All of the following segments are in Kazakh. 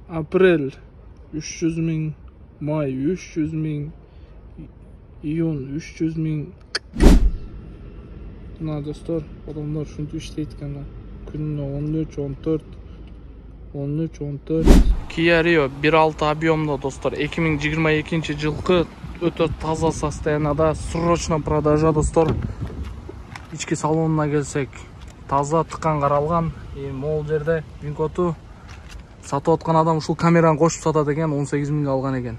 Aprel 300 ming, may 300 ming, iyun 300 ming. Mına dostlar, adamlar şunday işleydi ekan. Kununa 13-14. Kia Rio 1.6 объемда достар. 2022 жылкы өтө таза состояниеда, срочно продажа достар. Ички салонуна келсек, таза тыккан каралган. Могул жерде Винкоту сатып аткан адам ушул камераны кошуп сатат экен, 18 миңге алган экен.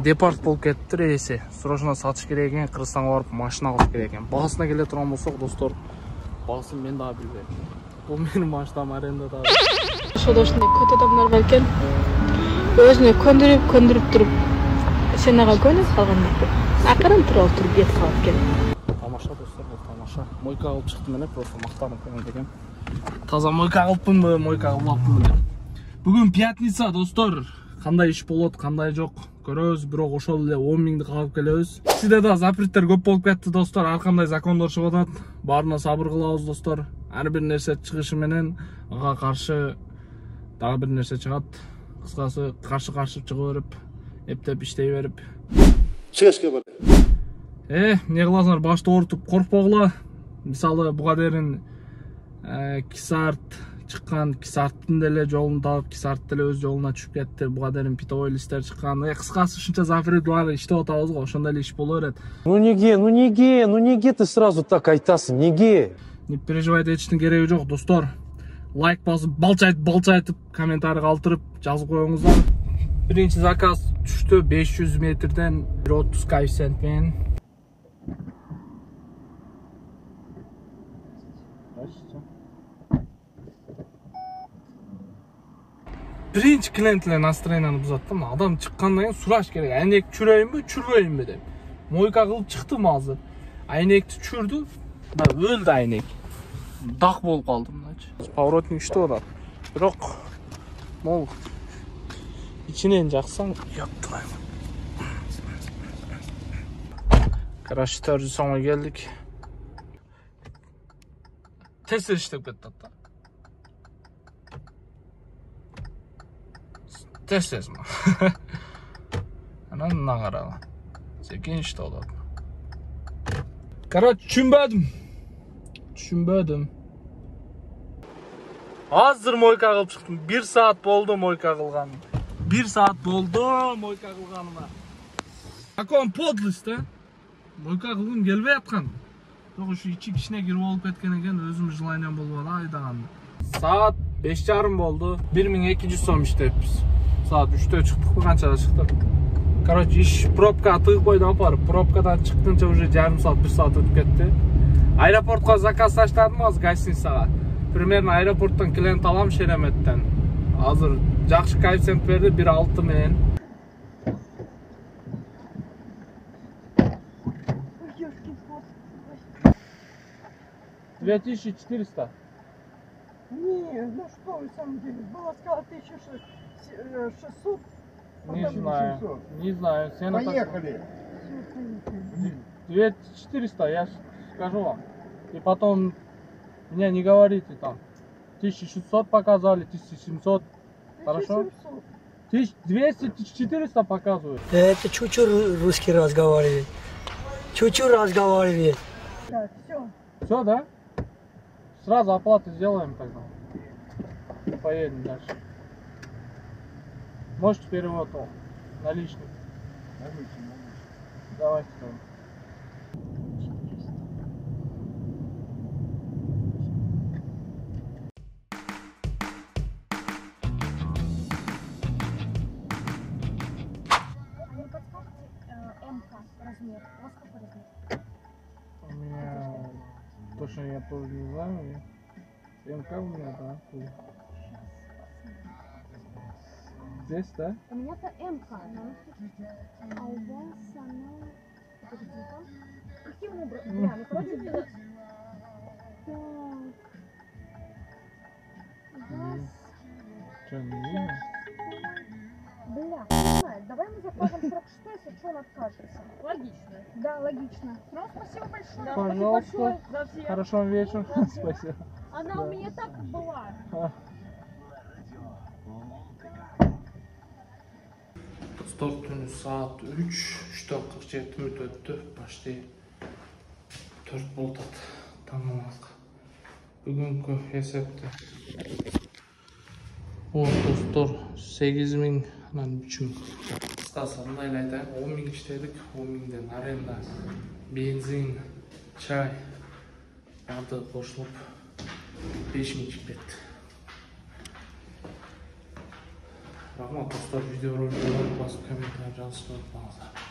Департ болуп кетти рейси. Срочно сатыш керек экен, Кыргызстанга барып машина алыш керек экен. Багысына келе турган болсок, достор, багысын мен дагы билбейм. Бул менин машинам арендада. Ошол ушундай көт адамдар бар экен. Өзүнө көндүрүп туруп, сен ага көнүп калган деп. Акырын туруп бет калып келет. Тамаша достор, бул тамаша. Мойка алып чыктым эле, просто мактанып келген. Таза мойка алыппынбы, мойка албаппынбы деп. Бүгүн пятница достор. Кандай иш болот, кандай жок көрөбүз, бирок ошол эле 10 миңди кагып келебиз. Сизде да запреттер көп болуп кетти достор, ар кандай закондор чыгып атат. Баарына сабыр кылабыз достор. Ар бир нерсе чыгышы менен ага каршы дагы бир нерсе чыгат. Кыскасы каршы чыга берип, эптеп иштей берип. Чыгышка бар. Эмне кыласыңар, башты оорутуп коркпогула. Мисалы буга дейин Кисарт чыккан, Кисарттын деле жолун таап, Кисарт деле өз жолуна түшүп кетти. Буга дейин питовой листтер чыккан. Кыскасы ушунча запрет бар, иштеп атабыз го, ошондой эле иш боло берет. Ну неге ты сразу так айтасың, неге? Не переживайте, эчтин кереги жок достор. Лайк басып, балчайтып, комментарий калтырып жазып коюңуздар. Биринчи заказ түштү, 500 метрден 1.30 коэффициент менен. Биринчи клиент эле настроенияны бузат да. Адам чыккандан кийин сураш керек. Айнек чүрөйүнбү, чүрбөйүнбү деп. Мойка кылып чыктым азыр. Айнекти чүрдү, да өлдү айнек. Дак болуп калды мыначы. Поворотник иштеп атат. Бирок мол ичинен жаксаң, яптырайм. Короче, 400 сомго келдик. Тез иштеп кетти да. Тез ма. Анан мына караган. Секин иштеп атат. Короче, түшүнбөдүм. Азыр мойка кылып чыктым. 1 саат болду мойка кылганым. 1 саат болду мойка кылганыма. Акон подлость да. Мойка кылгым келбей аткан. Бирок ушу ичи кичине кирип болуп кеткен экен, өзүм желанием болбоду айдаганды. Саат 5:30 болду. 1200 сом иштеппиз. Саат 3-тө чыктык, канчада чыктык? Короче, иш пробка тыгып койду апарып. Пробкадан чыкканча уже жарым саат, 1 саат өтүп кетти. Аэропортко заказ таштадым азыр гостиницага. Примерно аэропорттон клиент алам Шереметтен. Азыр жакшы коэффициент берди, 1.6 менен. $2400. Не, ну что, на самом деле, было сказано 1600. Не знаю, цена Поехали. 2400, я скажу вам. И потом меня не говорите там. 1600 показали, 1700. Хорошо? 1200, 1400 показывают. Это чуть-чуть русский разговаривает. Чуть-чуть разговаривает. Да, все. Все, да? Сразу оплату сделаем тогда. Поедем дальше. Можете перевод наличный? Давайте. Размер. У вас какой размер? У меня точно я тоже не знаю. МК у меня, да. Здесь, да? У меня-то МК, а у вас она... Каким образом? Да, ну вроде бы... Так... У вас... Что, не видно? Бля, не знаю. Давай мы закажем 46, если что, он откажется. Логично. Да, логично. Ну, спасибо большое. Да, Пожалуйста. Спасибо большое. За все. Хорошего вечера. Спасибо. Она у меня так была. Dostlar tünü saat 3:47 minut öttü. Başlayı 4 volt at. Tamamladık. Bugünkü hesapta. O dostlar 8.000 lan 3.000. Kısqası aylaydan 10.000 işledik. 10.000'den arenda, benzin, çay aldı qoşulub 5.000 çıktı. Rahmat dostlar, videoları basıp komentar yazmayı unutmayın.